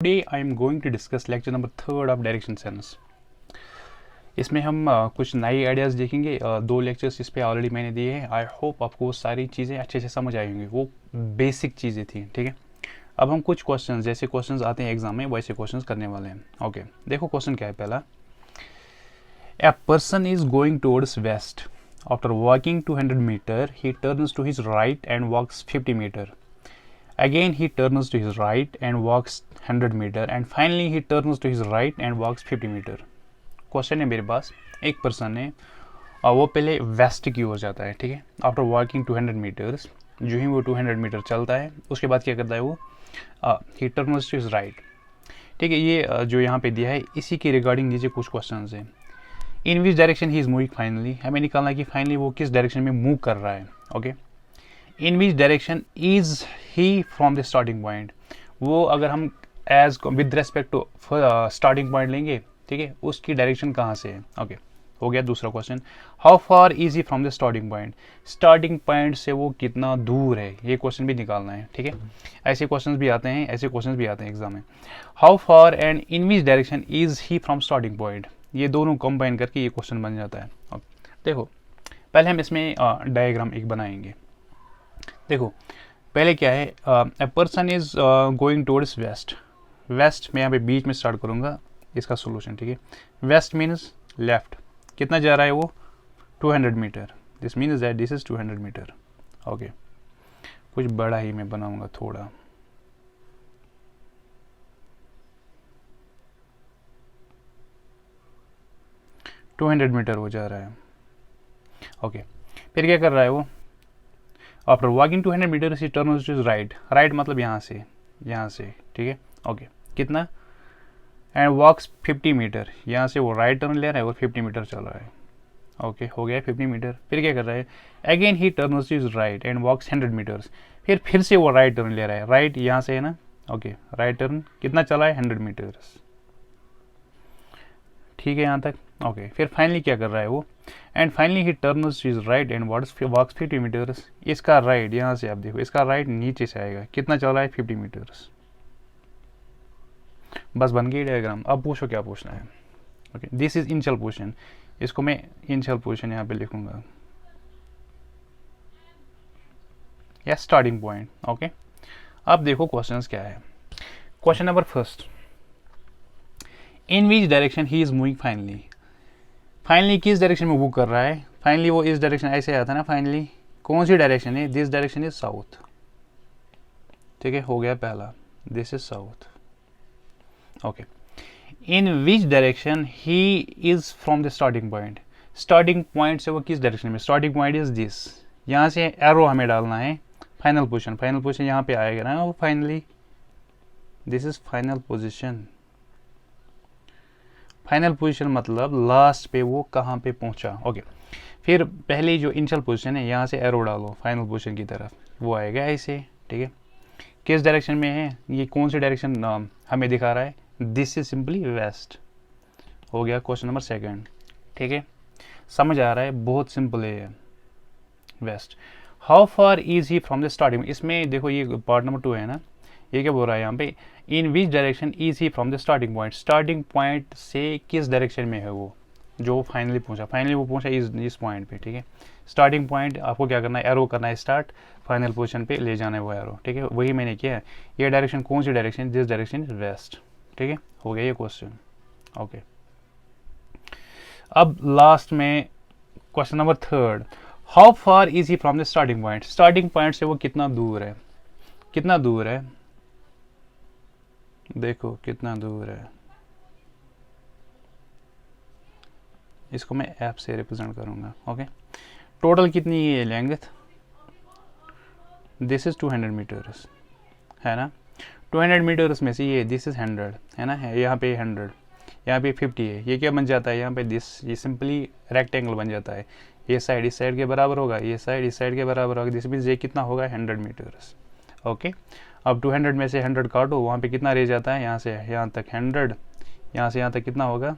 Today I am going to discuss lecture number 3 of direction sense. इसमें हम कुछ नए आइडियाज़ देखेंगे। दो लेक्चर्स इस पे ऑलरेडी मैंने दिए हैं। आई होप आपको वो सारी चीज़ें अच्छे से समझ आई होंगी। वो बेसिक चीज़ें थी, ठीक है। अब हम कुछ क्वेश्चंस, जैसे क्वेश्चंस आते हैं एग्जाम में, वैसे क्वेश्चंस करने वाले हैं। ओके, देखो क्वेश्चन क्या है पहला। A person is going towards west. After walking 200 metre he turns to his right and walks 50 metre. Again he turns to his right and walks 100 meter and finally he turns to his right and walks 50 meter। Question है मेरे पास, एक person है और वो पहले waste की ओर जाता है, ठीक है। आफ्टर वॉकिंग 200 मीटर्स, जो ही वो 200 मीटर चलता है उसके बाद क्या करता है वो, he turns to his right, ठीक है। ये जो यहाँ पे दिया है इसी के रिगार्डिंग नीचे कुछ क्वेश्चन है। In which direction he is moving finally, हमें निकालना है कि फाइनली वो किस डायरेक्शन में मूव कर रहा है। Okay, in which direction is he from the starting point, वो अगर हम as with respect to starting point लेंगे, ठीक है, उसकी डायरेक्शन कहाँ से है। ओके, हो गया दूसरा question. How far is he from the starting point, starting point से वो कितना दूर है, ये क्वेश्चन भी निकालना है, ठीक है। ऐसे क्वेश्चन भी आते हैं, ऐसे क्वेश्चन भी आते हैं एग्जाम में। How far and in which direction is he from starting point, ये दोनों कंबाइन करके ये क्वेश्चन बन जाता है। देखो पहले हम इसमें डायग्राम एक बनाएंगे। देखो पहले क्या है, a person is going towards west. West मैं यहाँ पे बीच में स्टार्ट करूँगा इसका सोल्यूशन, ठीक है। वेस्ट मीन्स लेफ्ट, कितना जा रहा है वो 200 metre. This means that this is 200 metre. Okay, कुछ बड़ा ही मैं बनाऊँगा थोड़ा। टू 200 मीटर वो जा रहा है। ओके, फिर क्या कर रहा है वो, after walking 200 metre he turns to right. Right मतलब यहाँ से, ठीक है। ओके, कितना, एंड वॉक्स 50 मीटर, यहाँ से वो राइट टर्न ले रहा है और 50 मीटर चल रहा है। ओके, हो गया 50 मीटर। फिर क्या कर रहा है, again he turns to right and walks 100 metres. फिर से वो राइट टर्न ले रहा है। राइट यहाँ से है ना। ओके, राइट टर्न कितना चला है 100 मीटर्स, ठीक है यहाँ तक। ओके, फिर फाइनली क्या कर रहा है वो, and finally he turns to right and walks 50 metres. इसका राइट यहाँ से आप देखो, इसका राइट नीचे से आएगा, कितना चल रहा है 50 मीटर्स। बस बन गई डायग्राम। अब पूछो क्या पूछना है। Okay, this is initial position, इसको मैं इनिशियल पोजीशन यहाँ पे लिखूंगा, या स्टार्टिंग पॉइंट। ओके, अब देखो क्वेश्चंस क्या है। Question number first, in which direction he is moving finally. Finally किस डायरेक्शन में मूव कर रहा है। फाइनली वो इस डायरेक्शन, ऐसे आता है ना। फाइनली कौन सी डायरेक्शन है, दिस डायरेक्शन इज साउथ, ठीक है। हो गया पहला, this is south. Okay, in which direction he is from the starting point. Starting point से वो किस डायरेक्शन में, स्टार्टिंग पॉइंट इज दिस, यहाँ से एरो हमें डालना है। फाइनल पोजिशन, फाइनल पोजिशन यहाँ पे आएगा ना वो, finally this is final position. Final position मतलब लास्ट पे वो कहाँ पे पहुंचा। ओके, फिर पहले जो इनिशियल पोजीशन है यहाँ से एरो डालो फाइनल पोजीशन की तरफ, वो आएगा ऐसे, ठीक है। किस डायरेक्शन में है, ये कौन सी डायरेक्शन हमें दिखा रहा है, दिस इज सिंपली वेस्ट। हो गया क्वेश्चन नंबर सेकंड, ठीक है। समझ आ रहा है, बहुत सिंपल है west. How far is he from the starting, इसमें देखो ये पार्ट नंबर 2 है ना। ये क्या बोल रहा है यहाँ पे, in which direction is he from the starting point. Starting point से किस डायरेक्शन में है वो, जो फाइनली पहुंचा। फाइनली वो पहुंचा इस पॉइंट पे, ठीक है। स्टार्टिंग पॉइंट आपको क्या करना है, एरो करना है स्टार्ट, फाइनल पोजीशन पे ले जाना है वो एरो, ठीक है। वही मैंने किया है। ये डायरेक्शन कौन सी direction, this direction is west, ठीक है। हो गया ये क्वेश्चन। ओके, अब लास्ट में question number third, how far is he from the starting point. Starting point से वो कितना दूर है, कितना दूर है, देखो कितना दूर है। इसको मैं एफ से रिप्रेजेंट करूंगा। ओके, टोटल कितनी है लेंथ, दिस इज 200 मीटर्स, है ना। 200 मीटर्स में से ये दिस इज 100 है ना, है यहाँ पे 100, यहाँ पे 50 है। ये क्या बन जाता है यहाँ पे, दिस, ये सिंपली रेक्टेंगल बन जाता है। ये साइड इस साइड के बराबर होगा, ये साइड इस साइड के बराबर होगा। दिस मीन्स ये कितना होगा 100 मीटर्स। ओके, अब 200 में से 100 काटो, वहाँ पे कितना रह जाता है, यहाँ से यहाँ तक 100, यहाँ से यहाँ तक कितना होगा,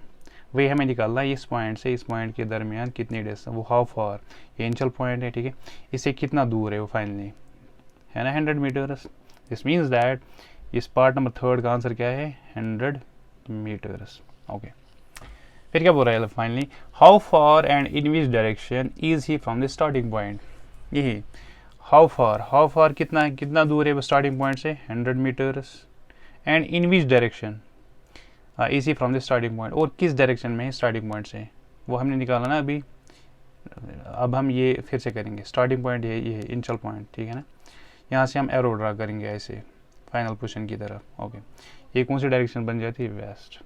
वही हमें निकालना है। इस पॉइंट से इस पॉइंट के दरमियान कितनी डिस्टेंस, वो हाउ फार, ये इनिशियल पॉइंट है, ठीक है। इससे कितना दूर है वो फाइनली, है ना 100 मीटर्स। दिस मीन्स दैट इस पार्ट नंबर थर्ड का आंसर क्या है 100 मीटर्स। ओके, फिर क्या बोल रहा है finally, how far and in which direction is he from the starting point. यही हाउ फार कितना दूर है वो स्टार्टिंग पॉइंट से 100 metres, and in which direction is he from the starting point, और किस डायरेक्शन में है स्टार्टिंग पॉइंट से, वो हमने निकाला ना अभी। अब हम ये फिर से करेंगे, स्टार्टिंग पॉइंट ये है इनिशियल पॉइंट, ठीक है ना। यहाँ से हम एरो ड्रा करेंगे ऐसे फाइनल पोजीशन की तरफ। ओके, ये कौन सी डायरेक्शन बन जाती है, वेस्ट।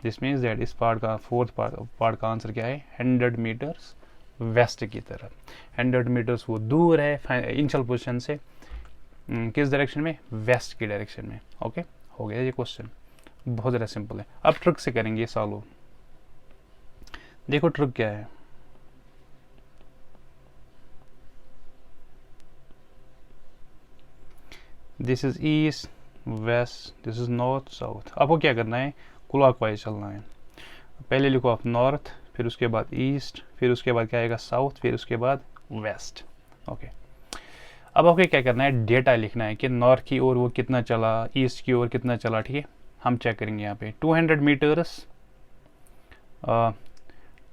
दिस मीन्स दैट इस पार्ट का फोर्थ पार्ट का आंसर क्या है 100 मीटर्स वेस्ट की तरफ। 100 मीटर्स वो दूर है इनिशियल पोजीशन से, किस डायरेक्शन में, वेस्ट की डायरेक्शन में। ओके, हो गया ये क्वेश्चन, बहुत ज़्यादा सिंपल है। अब ट्रिक से करेंगे सॉल्व। देखो ट्रिक क्या है, this is east west, this is north south. आपको क्या करना है, क्लॉकवाइज चलना है। पहले लिखो आप नॉर्थ, फिर उसके बाद ईस्ट, फिर उसके बाद क्या आएगा साउथ, फिर उसके बाद वेस्ट। ओके, अब आपको क्या करना है, डेटा लिखना है कि नॉर्थ की ओर वो कितना चला, ईस्ट की ओर कितना चला। ठीक है, हम चेक करेंगे यहाँ पे 200 मीटर्स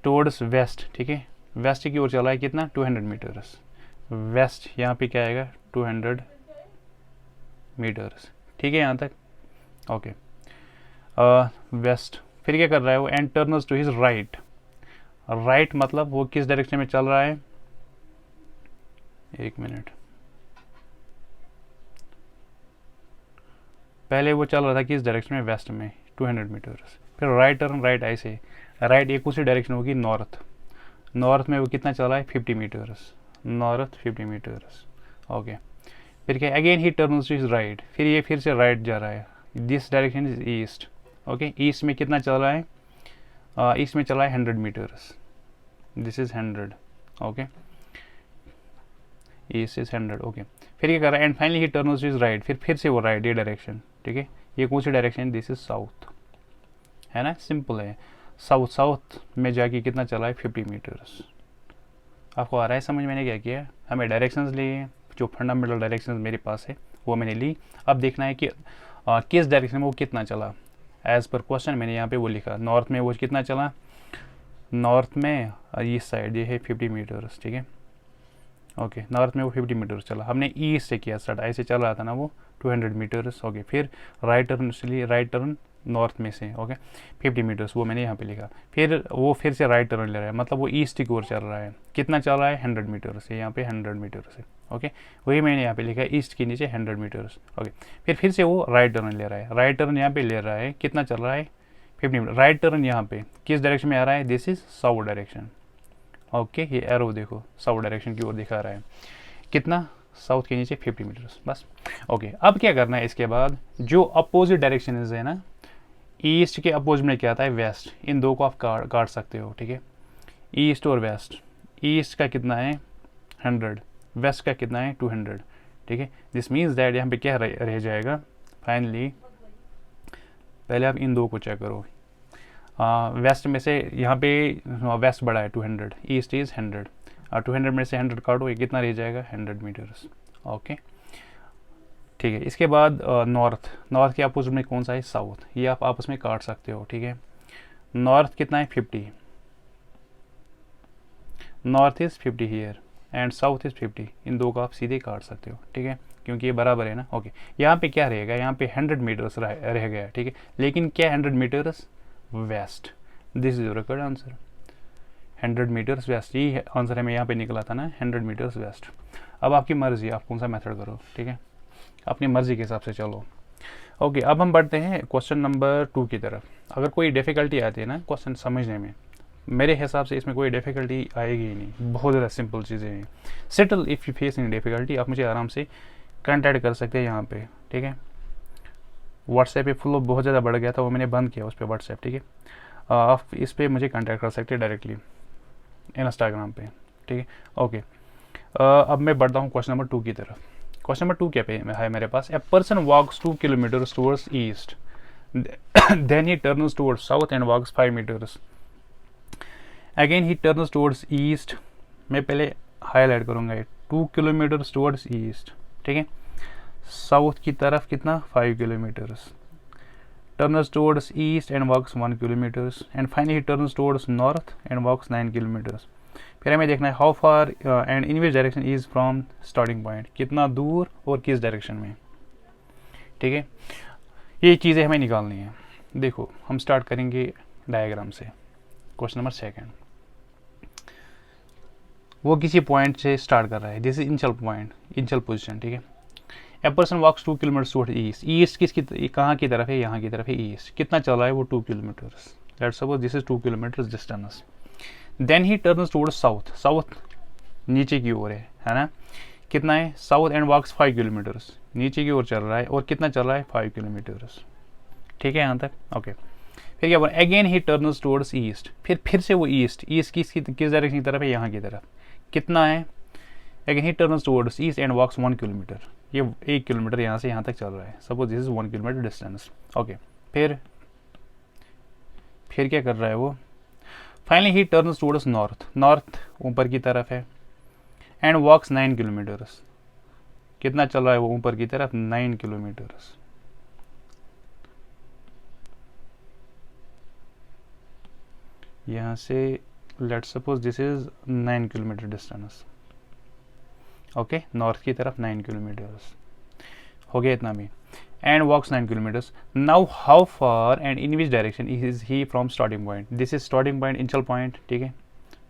टुवर्ड्स वेस्ट। ठीक है, वेस्ट की ओर चला है कितना 200 मीटर्स, वेस्ट यहाँ पे क्या आएगा 200 मीटर्स। ठीक है यहाँ तक। ओके, वेस्ट, फिर क्या कर रहा है वो, and turns to his right. Right मतलब वो किस डायरेक्शन में चल रहा है, एक मिनट, पहले वो चल रहा था किस डायरेक्शन में, वेस्ट में 200 मीटर्स, फिर राइट टर्न राइट, ऐसे राइट एक उसी डायरेक्शन होगी नॉर्थ। नॉर्थ में वो कितना चला है 50 मीटर्स, नॉर्थ 50 मीटर्स। ओके, फिर क्या, again he turns to his right, फिर ये फिर से राइट जा रहा है, this direction is east. Okay, east में कितना चल रहा है, ईस्ट में चला है 100 metres, this is 100। Okay, east is 100। Okay, फिर क्या कर रहा है, and finally he turns to his right, फिर से वो राइट ये डायरेक्शन। ठीक है, ये कौन सी डायरेक्शन, दिस इज साउथ, है ना, सिंपल है। साउथ में जाके कितना चला है 50 मीटर्स। आपको आ रहा है समझ, मैंने क्या किया, हमें डायरेक्शंस लिए, जो फंडामेंटल डायरेक्शंस मेरे पास है वो मैंने ली। अब देखना है कि किस डायरेक्शन में वो कितना चला। एज पर क्वेश्चन मैंने यहाँ पे वो लिखा, नॉर्थ में वो कितना चला, नॉर्थ में ईस्ट साइड ये है 50 मीटर्स। ठीक है, ओके, नॉर्थ में वो 50 मीटर्स चला, हमने ईस्ट से किया स्टार्ट, ऐसे चल रहा था ना वो 200 मीटर्स। ओके, फिर राइट टर्न, इसलिए राइट टर्न नॉर्थ में से। ओके, 50 मीटर्स वो मैंने यहाँ पे लिखा, फिर वो फिर से राइट टर्न ले रहा है, मतलब वो ईस्ट की ओर चल रहा है, कितना चल रहा है 100 मीटर्स, यहाँ पे 100 मीटर्स है। ओके, वही मैंने यहाँ पे लिखा है, ईस्ट के नीचे 100 मीटर्स। ओके, फिर से वो राइट टर्न ले रहा है, राइट टर्न यहाँ पे ले रहा है, कितना चल रहा है 50 मीटर। राइट टर्न यहाँ पे किस डायरेक्शन में आ रहा है, this is south direction. Okay, ये एरो देखो साउथ डायरेक्शन की ओर दिखा रहा है, कितना, साउथ के नीचे 50 मीटर्स बस। ओके, अब क्या करना है, इसके बाद जो अपोजिट डायरेक्शन है ना, ईस्ट के अपोजिट में क्या आता है वेस्ट, इन दो को आप काट सकते हो। ठीक है, ईस्ट और वेस्ट, ईस्ट का कितना है 100, वेस्ट का कितना है 200। ठीक है, दिस मीन्स दैट यहाँ पे क्या रह जाएगा फाइनली, पहले आप इन दो को चेक करो। वेस्ट में से यहाँ पे वेस्ट बड़ा है 200, ईस्ट इज़ 100, 200 में से 100 काटो, ये कितना रह जाएगा 100 मीटर्स। ओके, ठीक है, इसके बाद नॉर्थ के अपोजिट में कौन सा है, साउथ, ये आप आपस में काट सकते हो। ठीक है, नॉर्थ कितना है 50, north is 50 here and south is 50, इन दो को आप सीधे काट सकते हो। ठीक है, क्योंकि ये बराबर है ना। ओके, यहाँ पे क्या रहेगा, यहाँ पे 100 मीटर्स रह गया। ठीक है, लेकिन क्या 100 metres west, this is your correct answer, 100 metres west, ये आंसर हमें यहाँ पे निकला था ना 100 मीटर्स वेस्ट। अब आपकी मर्जी, आप कौन सा मेथड करो। ठीक है, अपनी मर्जी के हिसाब से चलो। ओके, अब हम बढ़ते हैं क्वेश्चन नंबर 2 की तरफ। अगर कोई डिफ़िकल्टी आती है ना क्वेश्चन समझने में, मेरे हिसाब से इसमें कोई डिफ़िकल्टी आएगी ही नहीं, बहुत ज़्यादा सिंपल चीज़ें हैं। Settle if you face in difficulty, आप मुझे आराम से कॉन्टैक्ट कर सकते हैं यहाँ पे। ठीक है, व्हाट्सएप पे फ्लो बहुत ज़्यादा बढ़ गया था, वो मैंने बंद किया उस पर व्हाट्सएप। ठीक है, आप इस पर मुझे कॉन्टैक्ट कर सकते हैं डायरेक्टली इंस्टाग्राम पे। ठीक है, ओके, अब मैं बढ़ता हूँ क्वेश्चन नंबर 2 की तरफ। क्वेश्चन नंबर 2 क्या पे है मेरे पास, a person walks 2 kilometres towards east, then he turns towards south and walks 5 metres, again he turns towards east. मैं पहले हाईलाइट करूँगा 2 किलोमीटर्स टूवर्ड्स ईस्ट। ठीक है, साउथ की तरफ कितना 5 kilometres, turns towards east and walks 1 kilometres, and finally he turns towards north and walks 9 kilometres. फिर हमें देखना है how far and in which direction is from starting point, कितना दूर और किस डायरेक्शन में। ठीक है, ये चीज़ें हमें निकालनी है। देखो हम स्टार्ट करेंगे डायग्राम से। क्वेश्चन नंबर 2, वो किसी पॉइंट से स्टार्ट कर रहा है, this is initial point, initial position. ठीक है, a person walks 2 kilometre towards east, east किसकी कहाँ की तरफ है, यहाँ की तरफ है ईस्ट। कितना चल रहा है वो 2 kilometres, let's suppose this is 2 kilometres distance. Then he turns towards south, south नीचे की ओर है ना, कितना है साउथ एंड वॉक्स 5 किलोमीटर्स, नीचे की ओर चल रहा है और कितना चल रहा है 5 किलोमीटर्स। ठीक है यहाँ तक, ओके। फिर क्या बोला, again he turns towards east, फिर से वो ईस्ट, ईस्ट किस डायरेक्शन की तरफ है, यहाँ की तरफ। कितना है, again he turns towards east and walks 1 kilometre, ये 1 किलोमीटर यहाँ से यहाँ तक चल रहा है, suppose this is 1 kilometre distance. Okay, फिर क्या कर रहा है वो, finally he turns towards north, north ऊपर की तरफ है, एंड वॉक्स 9 किलोमीटर्स, कितना चल रहा है वो ऊपर की तरफ 9 किलोमीटर्स। यहाँ से let's suppose this is 9 kilometre distance. Okay, north की तरफ 9 किलोमीटर्स हो गया इतना भी, and walks 9 kilometres. Now how far and in which direction is he from starting point, this is starting point, initial point. ठीक है,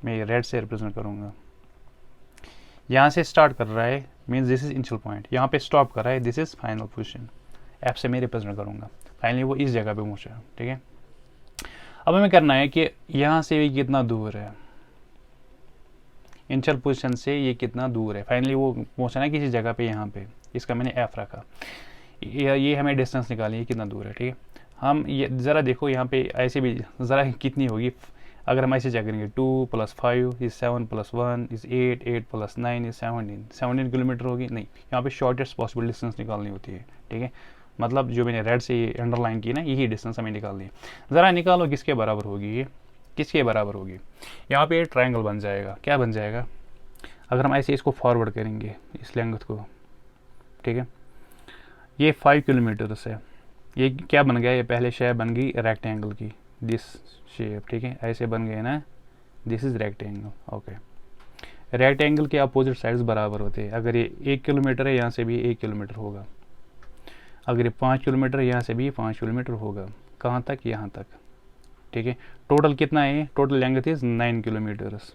मैं रेड से रिप्रेजेंट करूँगा। यहाँ से स्टार्ट कर रहा है means this is initial point, यहाँ पे स्टॉप कर रहा है, this is final position. F से मैं रिप्रेजेंट करूँगा, फाइनली वो इस जगह पे पहुँचा। ठीक है, अब हमें करना है कि यहाँ से भी कितना दूर है, इनिशियल पोजीशन से ये कितना दूर है, फाइनली वो पहुँचना है किसी जगह पे, यहाँ पे इसका मैंने एफ रखा। ये हमें डिस्टेंस निकालनी है कितना दूर है। ठीक है, हम ये ज़रा देखो यहाँ पे ऐसे भी ज़रा कितनी होगी, अगर हम ऐसे चेक करेंगे 2 + 5 इज 7 + 1 इज 8, 8 + 9 इज 17 किलोमीटर होगी। नहीं, यहाँ पे शॉर्टेस्ट पॉसिबल डिस्टेंस निकालनी होती है। ठीक है, मतलब जो मैंने रेड से अंडरलाइन की ना, यही डिस्टेंस हमें निकालनी है। ज़रा निकालो किसके बराबर होगी, ये किसके बराबर होगी। यहाँ पे ट्रायंगल बन जाएगा, क्या बन जाएगा, अगर हम ऐसे इसको फॉरवर्ड करेंगे इस लेंथ को। ठीक है, ये 5 किलोमीटर है, ये क्या बन गया, ये पहले शेप बन गई रेक्टेंगल की, दिस शेप। ठीक है, ऐसे बन गए ना, this is rectangle. Okay, rectangle के अपोजिट साइड्स बराबर होते हैं। अगर ये 1 किलोमीटर है, यहाँ से भी 1 किलोमीटर होगा। अगर ये 5 किलोमीटर है, यहाँ से भी 5 किलोमीटर होगा। कहाँ तक, यहाँ तक। ठीक है, टोटल कितना है, टोटल लेंथ इज 9 किलोमीटर्स।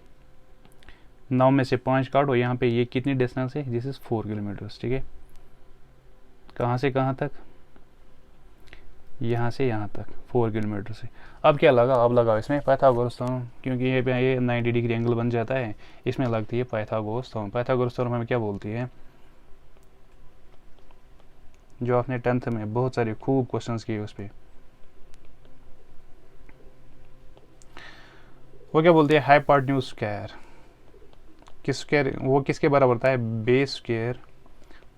9 में से 5 काटो, यहाँ पे ये कितनी डिस्टेंस है, दिस इज 4 किलोमीटर्स। ठीक है, कहाँ से कहाँ तक, यहाँ से यहाँ तक 4 किलोमीटर से। अब क्या लगा, अब लगाओ इसमें पाइथागोरस थ्योरम, क्योंकि ये 90 डिग्री एंगल बन जाता है, इसमें लगती है पाइथागोरस थ्योरम। पाइथागोरस थ्योरम हमें क्या बोलती है, जो आपने 10th में बहुत सारे खूब क्वेश्चंस किए उस पर, वो क्या बोलते हैं, हाइपोटेन्यूज स्क्वायर। किस स्क्वायर, वो किसके बराबर होता है, base square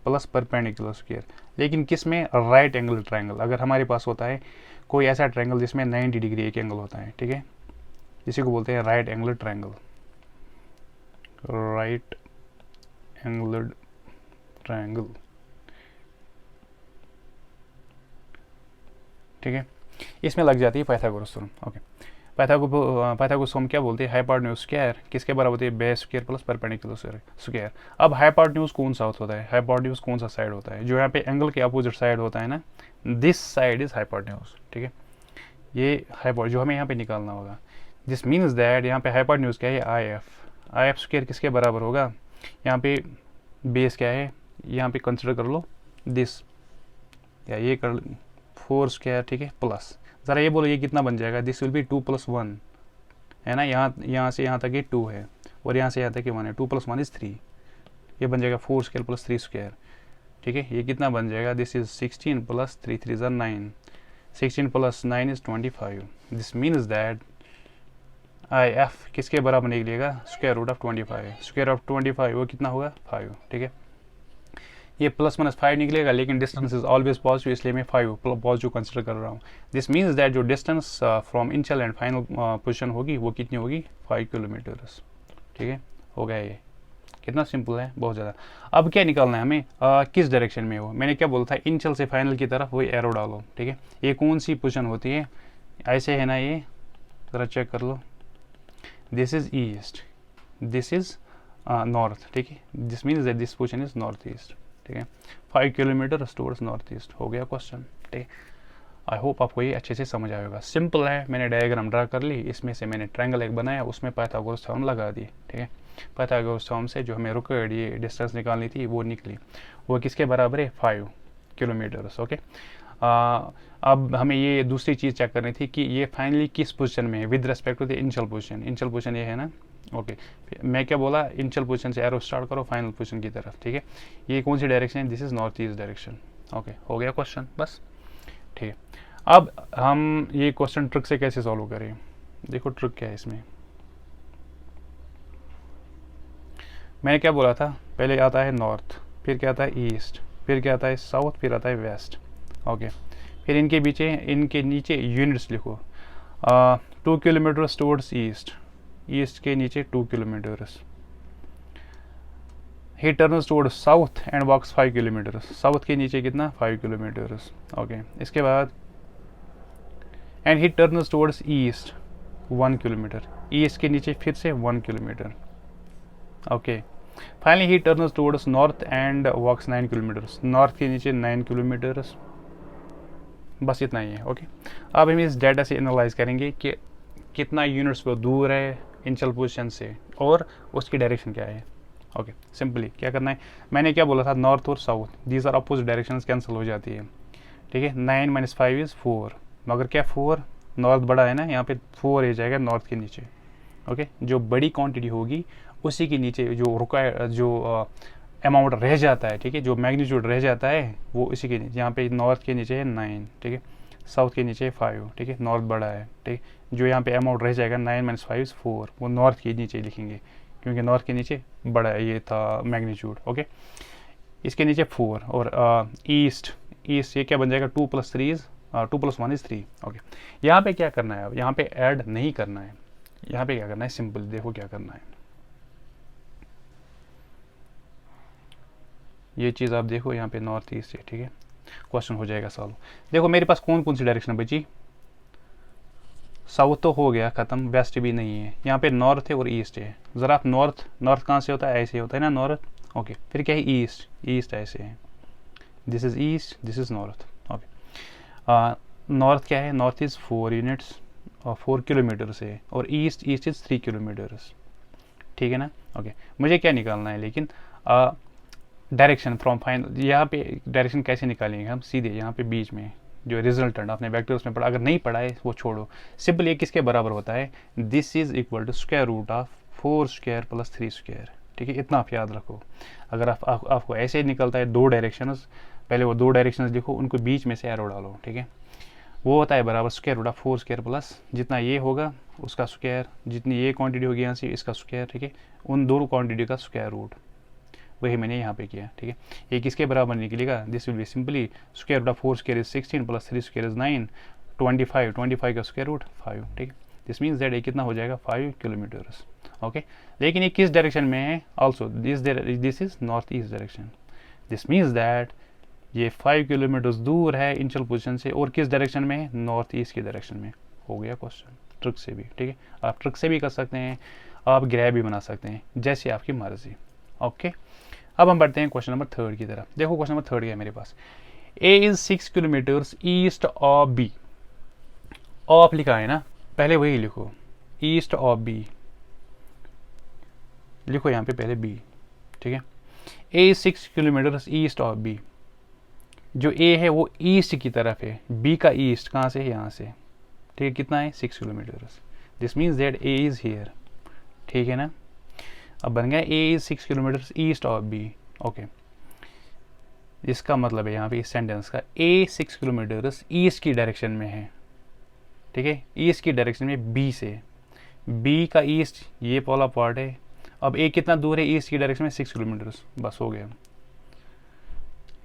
plus perpendicular square. लेकिन किस में, राइट एंगल ट्रायंगल। अगर हमारे पास होता है कोई ऐसा ट्रायंगल जिसमें 90 डिग्री एक एंगल होता है, ठीक है, इसी को बोलते हैं right angle triangle, right angle triangle. ठीक है, इसमें लग जाती है Pythagoras theorem. Okay, Pythagoras theorem क्या बोलते हैं, हाइपोटेन्यूज स्क्वायर किसके बराबर होती है, base square plus perpendicular square. अब हाइपोटेन्यूज कौन सा होता है, हाइपोटेन्यूज कौन सा साइड होता है, जो यहाँ पे एंगल के अपोजिट साइड होता है ना, दिस साइड इज हाइपोटेन्यूज। ठीक है, ये हाइपोटेन्यूज जो हमें यहाँ पे निकालना होगा, दिस मीन्स दैट यहाँ पे हाइपोटेन्यूज क्या है, आई एफ स्क्वायर किसके बराबर होगा, यहाँ पे बेस क्या है, यहाँ पे कंसिडर कर लो दिस, या ये कर 4 स्क्वायर। ठीक है, प्लस ज़रा ये बोलो ये कितना बन जाएगा, दिस विल बी 2 + 1 है ना, यहाँ से यहाँ तक ये 2 है और यहाँ से यहाँ तक ये 1 है, 2 + 1 इज 3, ये बन जाएगा 4 स्क्वायर प्लस 3 स्क्वायर। ठीक है, ये कितना बन जाएगा, this is 16 + 3 3 = 9, 16 + 9 is 25। This means that I F किसके बराबर निकलेगा, square root of 25, square of 25 वो कितना होगा 5। ठीक है, ये ±5 निकलेगा, लेकिन डिस्टेंस इज ऑलवेज पॉजिटिव, इसलिए मैं 5 पॉजिटिव कंसिडर कर रहा हूँ। दिस मीन्स दैट जो distance from initial and final position होगी वो कितनी होगी, 5 किलोमीटर्स। ठीक है, हो गया ये। कितना सिंपल है, बहुत ज़्यादा। अब क्या निकालना है हमें, किस डायरेक्शन में हो। मैंने क्या बोला था, इनिशियल से फाइनल की तरफ वही एरो डालो, ठीक है। ये कौन सी पोजीशन होती है, ऐसे है ना, ये ज़रा चेक कर लो। This is east, this is north, ठीक है। This means that this position is north east, ठीक है। 5 किलोमीटर टुवर्ड्स नॉर्थ ईस्ट, हो गया क्वेश्चन, ठीक है। आई होप आपको ये अच्छे से समझ आएगा। सिंपल है, मैंने डायग्राम ड्रा कर ली, इसमें से मैंने ट्रायंगल एक बनाया, उसमें पाइथागोरस थ्योरम लगा दी, ठीक है। पाइथागोरस थ्योरम से जो हमें रिक्वायर्ड ये डिस्टेंस निकालनी थी वो निकली, वो किसके बराबर है, 5 किलोमीटर्स, ओके। अब हमें ये दूसरी चीज़ चेक करनी थी कि ये फाइनली किस पोजीशन में है with respect to the initial position. Initial position ये है ना, ओके। मैं क्या बोला, इनिशियल पोजीशन से एरो स्टार्ट करो फाइनल पोजीशन की तरफ, ठीक है। ये कौन सी डायरेक्शन है, this is north east direction, okay. हो गया क्वेश्चन, बस, ठीक है। अब हम ये क्वेश्चन ट्रिक से कैसे सॉल्व करें, देखो ट्रिक क्या है इसमें। मैंने क्या बोला था, पहले आता है नॉर्थ, फिर क्या आता है ईस्ट, फिर क्या आता है साउथ, फिर आता है वेस्ट, ओके। फिर इनके नीचे यूनिट्स लिखो। 2 किलोमीटर्स टुवर्ड्स ईस्ट, ईस्ट के नीचे 2 kilometres. He turns towards south and walks 5 kilometres, south के नीचे कितना, 5 किलोमीटर्स, ओके। इसके बाद and he turns towards east 1 kilometre, east के नीचे फिर से 1 kilometre, okay. Finally he turns towards north and walks 9 kilometres, north के नीचे 9 किलोमीटर्स, बस इतना ही है, ओके। अब हम इस डाटा से एनालाइज करेंगे कि कितना यूनिट्स वो दूर है इनिशियल पोजीशन से और उसकी डायरेक्शन क्या है, ओके। सिंपली क्या करना है, मैंने क्या बोला था, नॉर्थ और south, these are opposite directions, cancel हो जाती है, ठीक है। 9 - 5 इज़ 4, मगर क्या 4, नॉर्थ बड़ा है ना, यहाँ पे 4 आ जाएगा नॉर्थ के नीचे, ओके। जो बड़ी क्वांटिटी होगी उसी के नीचे जो अमाउंट रह जाता है, ठीक है, जो मैग्नीट्यूड रह जाता है वो इसी के नीचे, यहाँ पे नॉर्थ के नीचे है 9, ठीक है, साउथ के नीचे है 5, ठीक है, नॉर्थ बड़ा है, ठीक है। जो यहाँ पे अमाउंट रह जाएगा 9 - 5 = 4, वो नॉर्थ के नीचे लिखेंगे क्योंकि नॉर्थ के नीचे बड़ा है, ये था मैग्नीट्यूड, ओके। इसके नीचे 4 और ईस्ट ये क्या बन जाएगा, 2 + 1 = 3, ओके। यहाँ पे क्या करना है, अब यहाँ पे ऐड नहीं करना है, यहाँ पे क्या करना है, सिंपल देखो क्या करना है, ये चीज़ आप देखो, यहाँ पे नॉर्थ ईस्ट है, ठीक है। क्वेश्चन हो जाएगा सॉल्व। देखो मेरे पास कौन कौन सी डायरेक्शन बची, साउथ तो हो गया ख़त्म, वेस्ट भी नहीं है, यहाँ पे नॉर्थ है और ईस्ट है। ज़रा आप नॉर्थ कहाँ से होता है, ऐसे होता है ना नॉर्थ, ओके। फिर क्या है, ईस्ट ऐसे है, this is east, this is north, okay. North क्या है, नॉर्थ इज़ 4 यूनिट्स और 4 किलोमीटर से, और ईस्ट इज़ 3 किलोमीटर्स, ठीक है ना, ओके। मुझे क्या निकालना है लेकिन, डायरेक्शन फ्रॉम फाइनल, यहाँ पे डायरेक्शन कैसे निकालेंगे हम, सीधे यहाँ पे बीच में जो रिजल्टेंट आपने वेक्टर्स में पढ़ा, अगर नहीं पढ़ा है वो छोड़ो, सिंपल ये किसके बराबर होता है, this is equal to square root of 4² + 3², ठीक है। इतना आप याद रखो। अगर आपको ऐसे निकलता है दो डायरेक्शंस, पहले वो दो डायरेक्शंस लिखो, उनको बीच में से एरो डालो, ठीक है। वो होता है बराबर स्क्वायर रूट ऑफ 4² प्लस जितना ये होगा उसका स्क्वायर, जितनी ये क्वांटिटी होगी यहाँ से इसका स्क्वायर, ठीक है। उन दोनों क्वांटिटी का स्क्वायर रूट, वही मैंने यहाँ पे किया, ठीक है। ये किसके बराबर निकलेगा, this will be simply square root of 4² is 16 + 3² is 9, 25 का स्क्वायर रूट 5, ठीक है। दिस मीन्स दैट ये कितना हो जाएगा, 5 किलोमीटर्स, ओके। लेकिन ये किस डायरेक्शन में है, also this is north east direction, this means that ये 5 किलोमीटर्स दूर है इनिशियल पोजीशन से, और किस डायरेक्शन में है, नॉर्थ ईस्ट की डायरेक्शन में। हो गया क्वेश्चन ट्रिक से भी, ठीक है। आप ट्रिक से भी कर सकते हैं, आप ग्रह भी बना सकते हैं, जैसे आपकी मर्जी, ओके। अब हम बढ़ते हैं क्वेश्चन नंबर 3 की तरफ। देखो क्वेश्चन नंबर 3 है मेरे पास, A is 6 kilometres east of B, of लिखा है ना, पहले वही लिखो, ईस्ट ऑफ बी लिखो यहाँ पे पहले बी, ठीक है। A is 6 kilometres east of B, जो ए है वो ईस्ट की तरफ है, बी का ईस्ट कहाँ से है, यहाँ से, ठीक है। कितना है, 6 kilometres, this means that A is here, ठीक है ना। अब बन गया A is 6 kilometres east of B, okay. इसका मतलब है यहाँ पे इस सेंटेंस का, ए 6 किलोमीटर्स ईस्ट की डायरेक्शन में है, ठीक है, ईस्ट की डायरेक्शन में बी से, बी का ईस्ट ये वाला पार्ट है। अब ए कितना दूर है ईस्ट की डायरेक्शन में, 6 किलोमीटर्स, बस हो गया,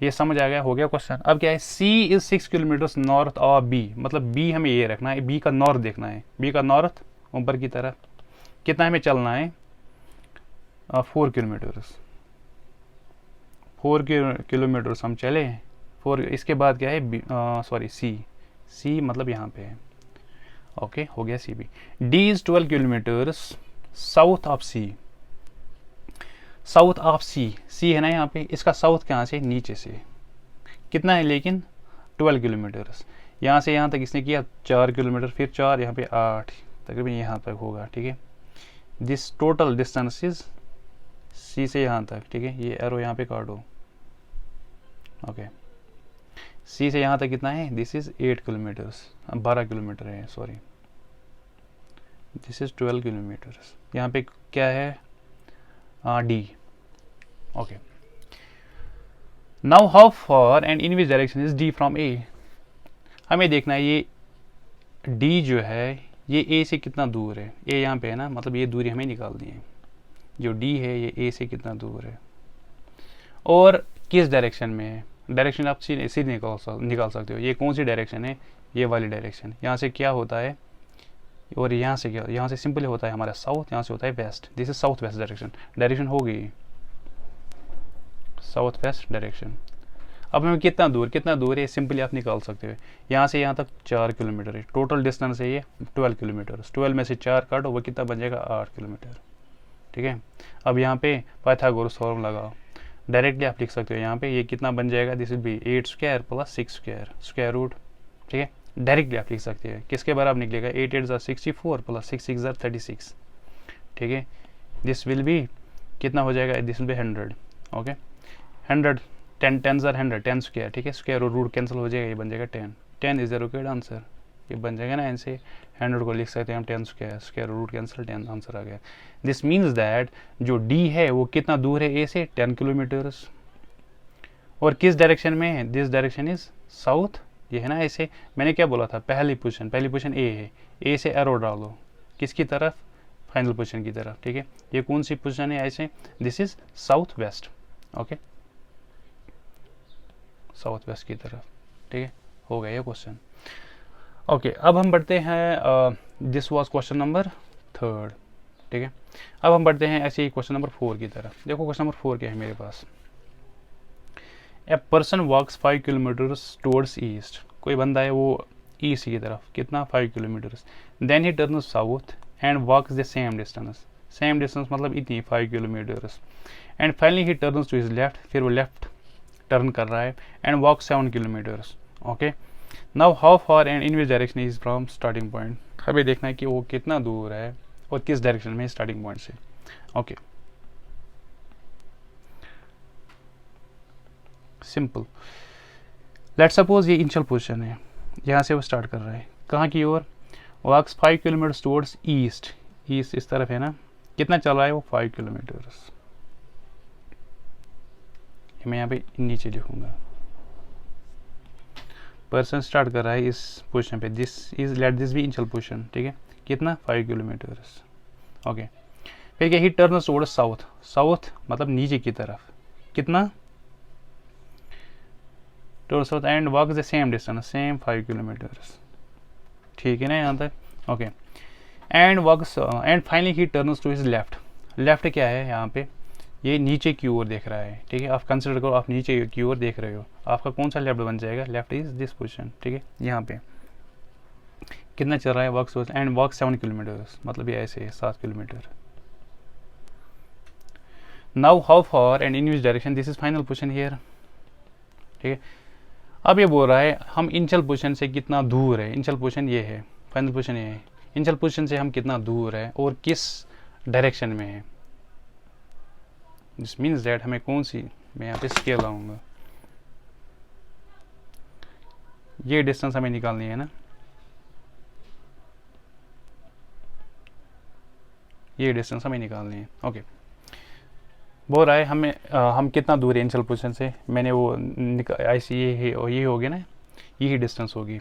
ये समझ आ गया, हो गया क्वेश्चन। अब क्या है, C is 6 kilometres north of B, मतलब बी हमें ये रखना है, बी का नॉर्थ देखना है, बी का नॉर्थ ऊपर की तरफ, कितना हमें चलना है, 4 किलोमीटर्स, 4 किलोमीटर्स हम चले 4। इसके बाद क्या है, सॉरी सी मतलब यहाँ पे है। ओके हो गया सी भी। D is 12 kilometres south of C, south of C है ना यहाँ पे, इसका साउथ कहाँ से, नीचे से कितना है लेकिन 12 किलोमीटर्स। यहाँ से यहाँ तक इसने किया 4 किलोमीटर, फिर 4 यहाँ पे 8, तकरीबन यहाँ तक होगा। ठीक है, this total distance is C से यहाँ तक। ठीक है, ये एरो यहाँ पे काटो। ओके, सी से यहाँ तक कितना है, दिस इज 8 किलोमीटर्स, 12 किलोमीटर है सॉरी, दिस इज 12 किलोमीटर्स। यहाँ पे क्या है, D. Okay, now how far and in which direction is D from A. हमें देखना है ये डी जो है ये ए से कितना दूर है। ए यहाँ पे है ना, मतलब ये दूरी हमें निकालनी है। जो डी है ये ए से कितना दूर है और किस डायरेक्शन में है। डायरेक्शन आप सीधे निकाल सकते हो। ये कौन सी डायरेक्शन है, ये वाली डायरेक्शन। यहाँ से क्या होता है और यहाँ से क्या, यहाँ से सिंपल होता है हमारा साउथ, यहाँ से होता है west. This is south west direction. Direction हो गई साउथ वेस्ट डायरेक्शन। अब हमें कितना दूर है सिंपली आप निकाल सकते हो। यहाँ से यहाँ तक 4 किलोमीटर है, टोटल डिस्टेंस है ये 12 किलोमीटर। 12 में से 4 काटो, वो कितना बन जाएगा, 8 किलोमीटर। ठीक है, अब यहाँ पे पाइथागोरस थ्योरम लगाओ, डायरेक्टली आप लिख सकते हो। यहाँ पे ये कितना बन जाएगा, this will be 8 square plus 6 square, square root. ठीक है, डायरेक्टली आप लिख सकते हैं। किसके बराबर निकलेगा, 8 8 64 प्लस 6 6 36। ठीक है, दिस विल बी कितना हो जाएगा, this will B 100। Okay, 100 10 10 100, 10 square. ठीक है, स्क्वायर और रूट कैंसिल हो जाएगा, ये बन जाएगा 10। 10 इज द रिक्वायर्ड आंसर, ये बन जाएगा ना। ऐसे 100 को लिख सकते हैं हम 10 square, square root cancel, 10 answer आ गया। दिस मीन्स दैट जो डी है वो कितना दूर है ए से, 10 किलोमीटर्स। और किस डायरेक्शन में है, दिस डायरेक्शन इज साउथ। ये है ना, ऐसे मैंने क्या बोला था, पहली पोजीशन ए है। ए से एरो डालो किसकी तरफ, फाइनल पोजीशन की तरफ। ठीक है, ये कौन सी पोजीशन है, ऐसे this is south waste. Okay, south west की तरफ। ठीक है, हो गया ये क्वेश्चन। ओके, अब हम बढ़ते हैं, दिस वाज क्वेश्चन नंबर 3। ठीक है, अब हम बढ़ते हैं ऐसे ही क्वेश्चन नंबर 4 की तरफ। देखो क्वेश्चन नंबर 4 क्या है मेरे पास। A person walks 5 kilometres towards east. कोई बंदा है वो ईस्ट की तरफ, कितना 5 kilometres. Then he turns south and walks the same distance. Same distance मतलब इतनी 5 kilometres. And finally he turns to his left, फिर वो लेफ्ट टर्न कर रहा है and walk 7 kilometres. Okay, now how far and in which direction is from starting point. हमें देखना है कि वो कितना दूर है और किस डायरेक्शन में स्टार्टिंग पॉइंट से। Okay, simple. लेट सपोज ये इनिशियल पोजीशन है, यहाँ से वो स्टार्ट कर रहा है कहाँ की ओर, वॉक्स 5 किलोमीटर्स टुवर्ड्स ईस्ट। ईस्ट इस तरफ है ना, कितना चल रहा है वो 5 किलोमीटर्स। मैं यहाँ पे नीचे लिखूंगा, पर्सन स्टार्ट कर रहा है इस पोजीशन पे। This is, let this be initial position. ठीक है, कितना 5 किलोमीटर्स। ओके, फिर क्या, he turns towards south. South मतलब नीचे की तरफ, कितना towards south and walk the same distance, same 5 kilometres. ठीक है ना यहाँ तक। Okay, and walks and finally he turns to his left. Left क्या है यहाँ पे, ये नीचे की ओर देख रहा है। ठीक है, आप कंसिडर करो आप नीचे की ओर देख रहे हो, आपका कौन सा लेफ्ट बन जाएगा, लेफ्ट इज दिस पोजीशन। ठीक है, यहाँ पे कितना चल रहा है, वॉक एंड वॉक 7 किलोमीटर्स, मतलब ये ऐसे है 7 kilometre. Now how far and in which direction, this is final position here. ठीक है, अब ये बोल रहा है हम इनिशियल पोजीशन से कितना दूर है। इनिशियल पोजीशन ये है, फाइनल पोजीशन ये है। इनिशियल पोजीशन से हम कितना दूर है और किस डायरेक्शन में है। दिस मीन्स दैट हमें कौन सी, मैं यहाँ पे स्केल लाऊंगा, ये डिस्टेंस हमें निकालनी है ना, ये डिस्टेंस हमें निकालनी है। ओके, बोल रहा है हमें हम कितना दूर है इनिशियल पोजीशन से। मैंने वो ऐसी ये हो गया ना, यही डिस्टेंस होगी।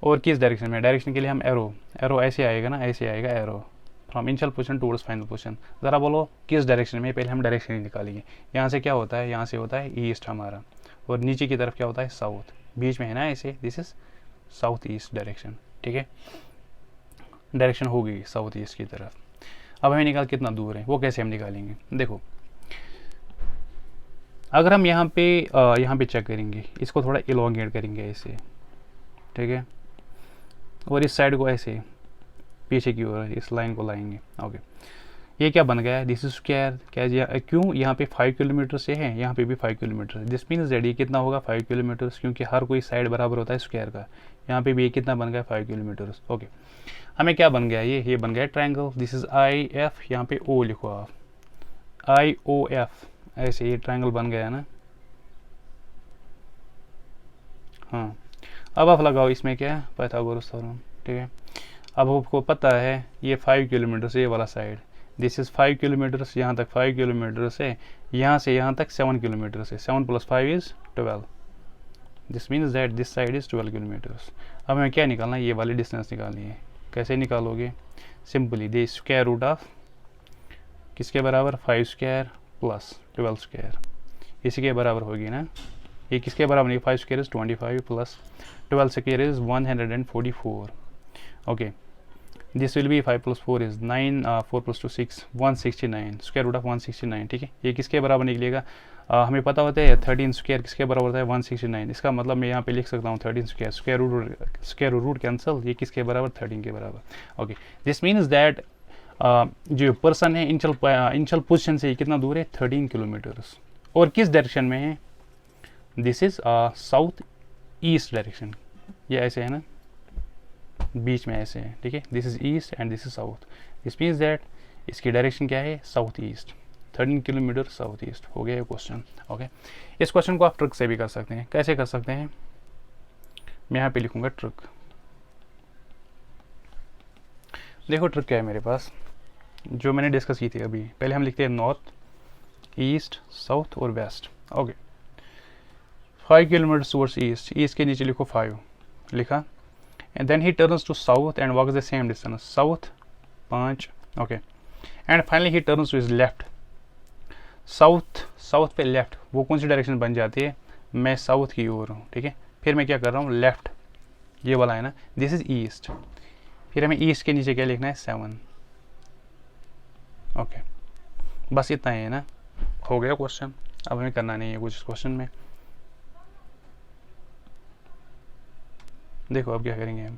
और किस डायरेक्शन में, डायरेक्शन के लिए हम एरो ऐसे आएगा ना, ऐसे आएगा arrow from initial position towards final position. ज़रा बोलो किस डायरेक्शन में, पहले हम डायरेक्शन ही निकालेंगे। यहाँ से क्या होता है, यहाँ से होता है ईस्ट हमारा, और नीचे की तरफ क्या होता है, साउथ। बीच में है ना ऐसे, this is south east direction. ठीक है, डायरेक्शन हो गई साउथ ईस्ट की तरफ। अब हमें निकाल कितना दूर है, वो कैसे हम निकालेंगे। देखो अगर हम यहाँ पे चेक करेंगे, इसको थोड़ा इलोंगेट करेंगे ऐसे, ठीक है, और इस साइड को ऐसे पीछे की ओर इस लाइन को लाएंगे। ओके, ये क्या बन गया है, दिस इज स्क्वायर। क्यों, यहाँ पे 5 किलोमीटर से है, यहाँ पे भी 5 किलोमीटर है। दिस मीन्स दैट ये कितना होगा 5 किलोमीटर, क्योंकि हर कोई साइड बराबर होता है स्क्वायर का। यहाँ पे भी ये कितना बन गया 5 किलोमीटर। ओके, हमें क्या बन गया, ये बन गया triangle. This is I F, यहाँ पे ओ लिखो आप, आई ओ एफ, ऐसे ये ट्रायंगल बन गया ना। हाँ, अब आप लगाओ इसमें क्या है, पाइथागोरस थ्योरम, ठीक है। अब आपको पता है ये 5 किलोमीटर से ये वाला साइड, दिस इज़ 5 किलोमीटर, यहाँ तक 5 किलोमीटर से, यहाँ से यहाँ तक 7 किलोमीटर से, 7 + 5 is 12। This means that this side is 12 kilometres. अब हमें क्या निकालना है, ये वाली डिस्टेंस निकालनी है। कैसे निकालोगे, simply the square root of किसके बराबर, 5 स्क्वायर + 12 स्क्वायर, इसी के बराबर होगी ना। ये किसके बराबर नहीं, 5 square is 25 + 12 square is 144। Okay, this will be 5 + 4 is 9, 4 + 2 6, 169, square root of 169, ठीक है। ये किसके बराबर निकलेगा, हमें पता होता है 13 स्क्वायर किसके बराबर होता है 169। इसका मतलब मैं यहाँ पे लिख सकता हूँ 13 स्क्वायर, स्क्वायर रूट कैंसिल, ये किसके बराबर 13 के बराबर। ओके, दिस मीन्स दैट जो पर्सन है इनिशियल पोजिशन से कितना दूर है 13 किलोमीटर्स, और किस डायरेक्शन में है, this is south east direction. ये ऐसे है ना, बीच में ऐसे है, ठीक है। This is east and this is south, this means that इसकी डायरेक्शन क्या है, south east, 13 kilometre south east. हो गया ये क्वेश्चन। ओके, इस क्वेश्चन को आप ट्रिक से भी कर सकते हैं। कैसे कर सकते हैं, मैं यहाँ पे लिखूंगा ट्रिक। देखो ट्रिक क्या है मेरे पास, जो मैंने डिस्कस की थी अभी। पहले हम लिखते हैं नॉर्थ, ईस्ट, साउथ और west. Okay, 5 kilometre towards east, east के नीचे लिखो 5, लिखा। And then he turns to south and walks the same distance, south 5, okay, and finally he turns to his left, south पे लेफ्ट, वो कौन सी direction बन जाती है, मैं साउथ की ओर हूँ, ठीक है। फिर मैं क्या कर रहा हूँ, लेफ्ट, ये वाला है ना, दिस इज ईस्ट, फिर हमें ईस्ट के नीचे क्या लिखना है 7। ओके, बस इतना ही है ना, हो गया क्वेश्चन। अब हमें करना नहीं है कुछ इस क्वेश्चन में। देखो अब क्या करेंगे हम,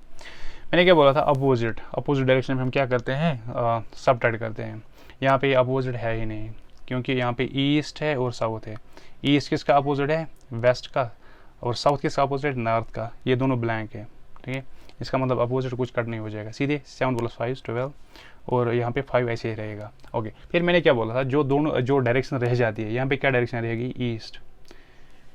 मैंने क्या बोला था, अपोजिट डायरेक्शन में हम क्या करते हैं, सबट्रैक्ट करते हैं। यहाँ पे अपोजिट है ही नहीं, क्योंकि यहाँ पे ईस्ट है और साउथ है। ईस्ट किसका अपोजिट है, वेस्ट का, और साउथ किसका अपोजिट, नॉर्थ का। ये दोनों ब्लैंक है, ठीक है। इसका मतलब अपोजिट कुछ कट नहीं हो जाएगा, सीधे 7 + 5 12, और यहाँ पे 5 ऐसे ही रहेगा। ओके, फिर मैंने क्या बोला था, जो डायरेक्शन रह जाती है, यहाँ पे क्या डायरेक्शन रहेगी, ईस्ट।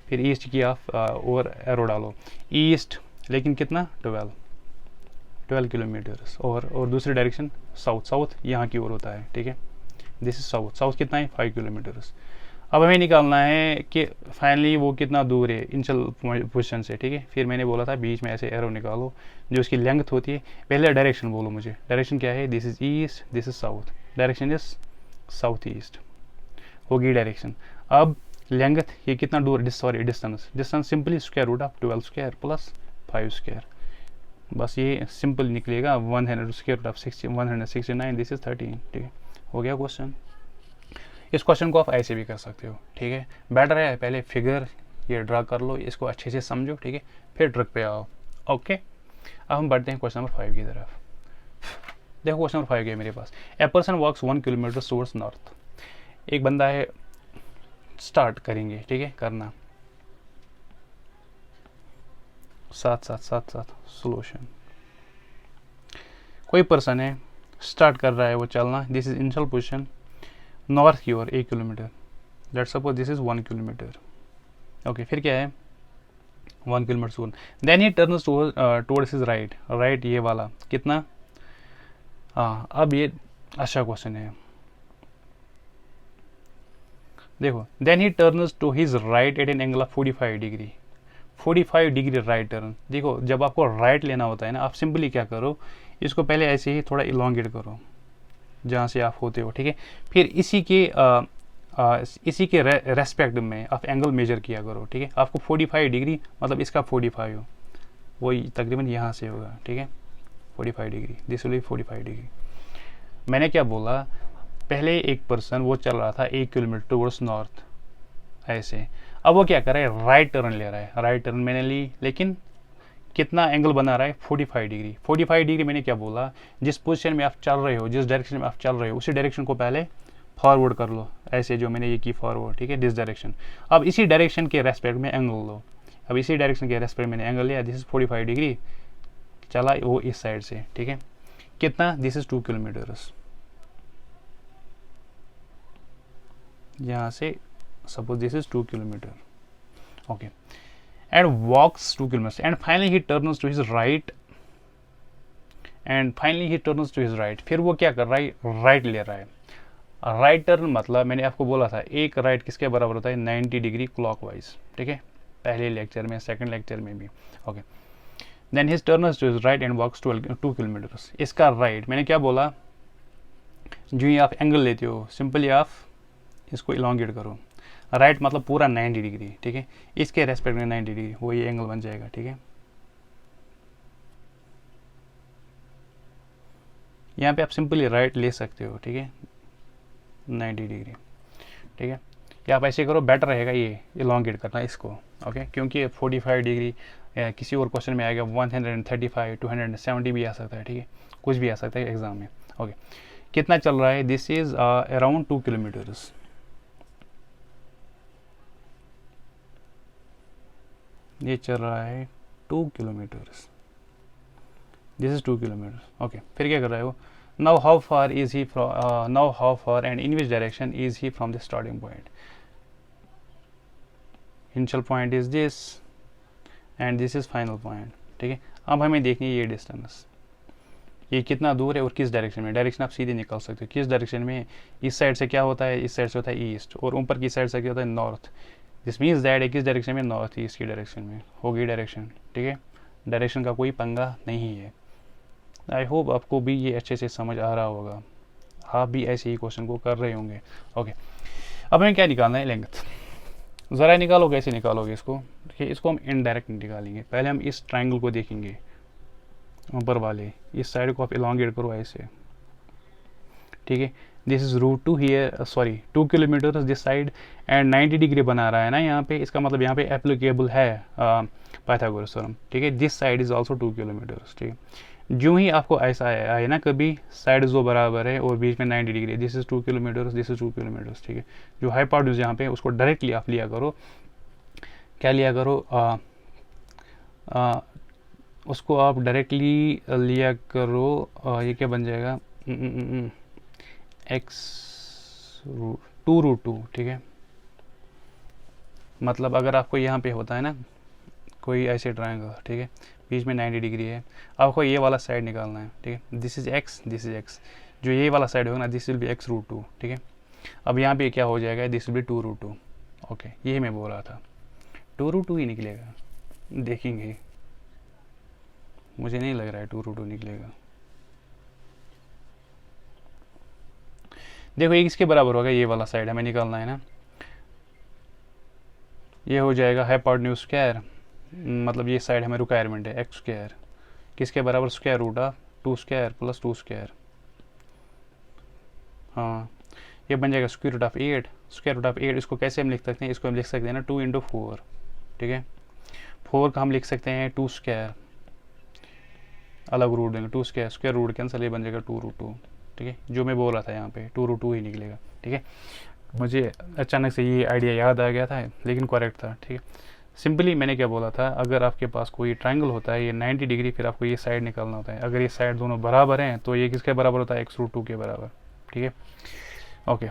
फिर ईस्ट की आप और एरो डालो, ईस्ट, लेकिन कितना 12 किलोमीटर्स, और दूसरी डायरेक्शन साउथ यहाँ की ओर होता है, ठीक है। दिस इज साउथ कितना है 5 किलोमीटर्स। अब हमें निकालना है कि फाइनली वो कितना दूर है इनिशियल पोजीशन से, ठीक है। फिर मैंने बोला था बीच में ऐसे एरो निकालो, जो इसकी लेंथ होती है। पहले डायरेक्शन बोलो मुझे, डायरेक्शन क्या है, this is east, this is south, direction is south east होगी डायरेक्शन। अब लेंथ, ये कितना दूर, distance simply square root of 12 square + 5 square, बस ये सिंपल निकलेगा 100 square root of 169, this is 13, ठीक है। हो गया क्वेश्चन। इस क्वेश्चन को आप ऐसे भी कर सकते हो, ठीक है। बेटर है पहले फिगर ये ड्रा कर लो, इसको अच्छे से समझो, ठीक है, फिर ट्रिक पे आओ। ओके, अब हम बढ़ते हैं क्वेश्चन नंबर 5 की तरफ। देखो क्वेश्चन नंबर 5 है मेरे पास, a person walks 1 kilometre towards north. एक बंदा है, स्टार्ट करेंगे, ठीक है, करना साथ सोल्यूशन। कोई पर्सन है, स्टार्ट कर रहा है वो चलना, this is initial position, north की ओर 1 kilometre, let's suppose this is 1 kilometre. Okay, फिर क्या है 1 kilometre soon, then he turns towards his right, ये वाला कितना, हाँ। अब ये अच्छा क्वेश्चन है, देखो, then he turns to his right at an angle of 45 degree, 45 degree right turn. देखो जब आपको राइट लेना होता है ना, आप सिंपली क्या करो, इसको पहले ऐसे ही थोड़ा इलोंगेट करो जहाँ से आप होते हो, ठीक है। फिर इसी के रेस्पेक्ट में आप एंगल मेजर किया करो, ठीक है। आपको 45 डिग्री मतलब इसका 45 हो, वही तकरीबन यहाँ से होगा, ठीक है, 45 degree, this will B 45 degree. मैंने क्या बोला, पहले एक पर्सन वो चल रहा था 1 किलोमीटर टूवर्ड्स नॉर्थ ऐसे, अब वो क्या कर रहा है, राइट टर्न ले रहा है। राइट टर्न मैंने ली, लेकिन कितना एंगल बना रहा है, 45 डिग्री। 45 डिग्री मैंने क्या बोला, जिस पोजीशन में आप चल रहे हो, जिस डायरेक्शन में आप चल रहे हो, उसी डायरेक्शन को पहले फॉरवर्ड कर लो, ऐसे जो मैंने ये की फॉरवर्ड, ठीक है, दिस डायरेक्शन। अब इसी डायरेक्शन के रेस्पेक्ट में एंगल लो। अब इसी डायरेक्शन के रेस्पेक्ट में मैंने एंगल लिया, दिस इज 45 डिग्री, चला वो इस साइड से, ठीक है, कितना, दिस इज 2 किलोमीटर्स। यहाँ से suppose this is 2 kilometre, okay, and walks 2 kilometers, and finally he turns to his right, फिर वो क्या कर रहा है, राइट ले रहा है। राइट टर्न मतलब मैंने आपको बोला था एक राइट किसके बराबर होता है, 90 डिग्री क्लॉकवाइज, ठीक है, पहले लेक्चर में, सेकंड लेक्चर में भी, okay. Then his turns to his right and walks 2 kilometres. इसका राइट मैंने क्या बोला, जो ही आप एंगल लेते हो सिंपली आप इसको इलोंगेट करो। राइट मतलब पूरा 90 डिग्री, ठीक है, इसके रेस्पेक्ट में 90 डिग्री, वो ये एंगल बन जाएगा, ठीक है। यहाँ पे आप सिंपली राइट ले सकते हो, ठीक है, 90 डिग्री, ठीक है, या आप ऐसे करो, बेटर रहेगा ये इलोंगेट करना इसको, ओके, क्योंकि 45 डिग्री किसी और क्वेश्चन में आएगा 135, 270 भी आ सकता है, ठीक है, कुछ भी आ सकता है एग्जाम में, ओके। कितना चल रहा है, दिस इज अराउंड 2 किलोमीटर्स, ये चल रहा है 2 kilometres, this is 2 kilometres, okay. फिर क्या कर रहा है वो, now how far is he from, now how far and in which direction is he from the starting point. Initial point is this and this is final point, ठीक है। अब हमें देखनी है ये डिस्टेंस, ये कितना दूर है और किस डायरेक्शन में। डायरेक्शन आप सीधे निकाल सकते हो, किस डायरेक्शन में, इस साइड से क्या होता है, इस साइड से होता है ईस्ट, और ऊपर की साइड से क्या होता है, नॉर्थ। दिस मीन्स दैट किस डायरेक्शन में, नॉर्थ ईस्ट की डायरेक्शन में होगी डायरेक्शन, ठीक है। डायरेक्शन का कोई पंगा नहीं है। आई होप आपको भी ये अच्छे से समझ आ रहा होगा, आप भी ऐसे ही क्वेश्चन को कर रहे होंगे, ओके। अब हमें क्या निकालना है, लेंथ। ज़रा निकालो, कैसे निकालोगे इसको, देखिए इसको हम इनडायरेक्ट निकालेंगे। पहले हम इस ट्राइंगल को देखेंगे, ऊपर वाले इस साइड को आप इलोंगेट करो ऐसे, ठीक है। This is root 2 here, sorry 2 kilometre this side, and 90 degree बना रहा है ना यहाँ पे, इसका मतलब यहाँ पे एप्लीकेबल है पाइथागोरस थ्योरम, ठीक है। This side is also 2 kilometres, ठीक है। जो ही आपको ऐसा आए ना कभी, साइड जो बराबर है और बीच में 90 degree, this is 2 kilometres, this is 2 kilometres, ठीक है। जो हाइपोटेन्यूज यहाँ पे उसको डायरेक्टली आप लिया करो, क्या लिया करो, उसको आप डायरेक्टली लिया करो, ये क्या बन जाएगा, x 2√2, ठीक है। मतलब अगर आपको यहाँ पे होता है ना कोई ऐसे ट्रायंगल, ठीक है, बीच में 90 डिग्री है, आपको ये वाला साइड निकालना है, ठीक है। This is x, this is x, जो ये वाला साइड होगा ना, दिस विल बी x√2, ठीक है। अब यहाँ पे क्या हो जाएगा, दिस विल बी 2√2, ओके। यही मैं बोल रहा था, 2√2 ही निकलेगा, देखेंगे, मुझे नहीं लग रहा है 2√2 निकलेगा। देखो ये किसके बराबर होगा, ये वाला साइड हमें निकालना है ना, ये हो जाएगा हाइपोटेन्यूज स्क्वायर, मतलब ये साइड हमें रिक्वायरमेंट है, x स्क्वायर किसके बराबर, square root of 2 square plus 2 square, हाँ ये बन जाएगा square root of 8। Square root of 8 इसको कैसे हम लिख सकते हैं, इसको हम लिख सकते हैं ना 2 × 4, ठीक है। 4 का हम लिख सकते हैं 2 स्क्वायर, अलग रूट देंगे, 2 स्क्वायर, स्क्वायर रूट कैंसिल, ये बन जाएगा 2√2, ठीक है। जो मैं बोल रहा था यहाँ पे 2√2 ही निकलेगा, ठीक है। मुझे अचानक से ये आइडिया याद आ गया था, लेकिन करेक्ट था, ठीक है। सिंपली मैंने क्या बोला था, अगर आपके पास कोई ट्रायंगल होता है ये 90 डिग्री, फिर आपको ये साइड निकालना होता है। अगर ये साइड दोनों बराबर हैं तो ये किसके बराबर होता है, x√2 के बराबर, ठीक है, ओके।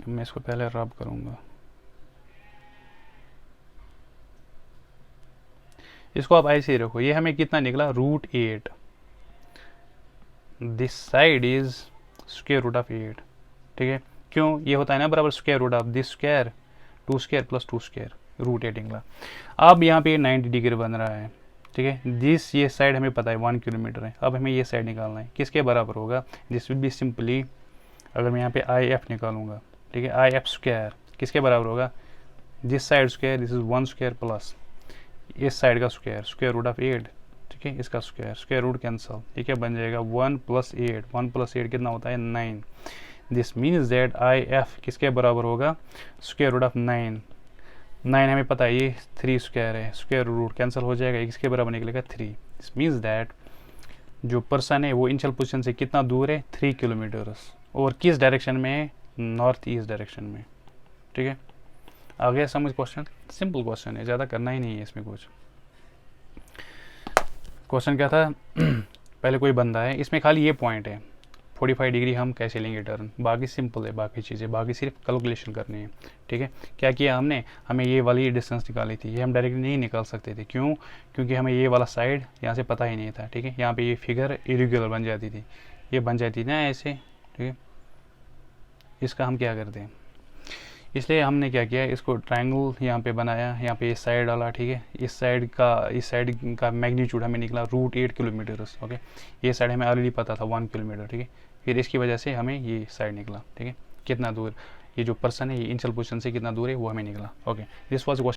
मैं इसको पहले रब करूँगा, इसको आप ऐसे ही रखो। ये हमें कितना निकला, √8, this side is square root of 8, ठीक है। क्यों, ये होता है ना बराबर स्क्वायर रूट ऑफ this square, 2 square plus 2 square, √8 निकला। अब यहाँ पे 90 डिग्री बन रहा है, ठीक है। दिस ये साइड हमें पता है 1 किलोमीटर है, अब हमें ये साइड निकालना है, किसके बराबर होगा, दिस विल बी सिंपली, अगर मैं यहाँ पे IF निकालूंगा, ठीक है, IF स्क्वायर किसके बराबर होगा, this side square, this is 1 square plus इस साइड का स्क्वायर, स्क्वायर रूट ऑफ 8, ठीक ओके इसका स्क्वायर रूट कैंसिल, ठीक है, बन जाएगा 1 + 8, 1 + 8 कितना होता है 9। This means that I F किसके बराबर होगा स्क्वायर रूट ऑफ 9। 9 हमें पता है ये 3 स्क्वायर है, स्क्वायर रूट कैंसिल हो जाएगा, किसके बराबर निकलेगा 3। दिस मीन्स दैट जो पर्सन है वो इनिशियल पोजीशन से कितना दूर है 3 किलोमीटर, और किस डायरेक्शन में है नॉर्थ ईस्ट डायरेक्शन में, ठीक है। आ गया समझ क्वेश्चन, सिंपल क्वेश्चन है, ज़्यादा करना ही नहीं है इसमें कुछ। क्वेश्चन क्या था पहले कोई बंदा है, इसमें खाली ये पॉइंट है 45 डिग्री हम कैसे लेंगे टर्न, बाकी सिंपल है, बाकी चीज़ें बाकी सिर्फ कैलकुलेशन करनी है, ठीक है। क्या किया हमने, हमें ये वाली डिस्टेंस निकाली थी, ये हम डायरेक्ट नहीं निकाल सकते थे, क्यों, क्योंकि हमें ये वाला साइड यहाँ से पता ही नहीं था, ठीक है। यहाँ पे ये फिगर इरेगुलर बन जाती थी, ये बन जाती थी ना ऐसे, ठीक है। इसका हम क्या करते हैं, इसलिए हमने क्या किया, इसको ट्रायंगल यहाँ पे बनाया, यहाँ पे इस साइड डाला, ठीक है। इस साइड का मैग्नीट्यूड हमें निकला √8 किलोमीटर, ओके। ये साइड हमें ऑलरेडी पता था 1 किलोमीटर, ठीक है। फिर इसकी वजह से हमें ये साइड निकला, ठीक है, कितना दूर, ये जो पर्सन है ये इनिशियल पोजीशन से कितना दूर है वो हमें निकला, ओके। This was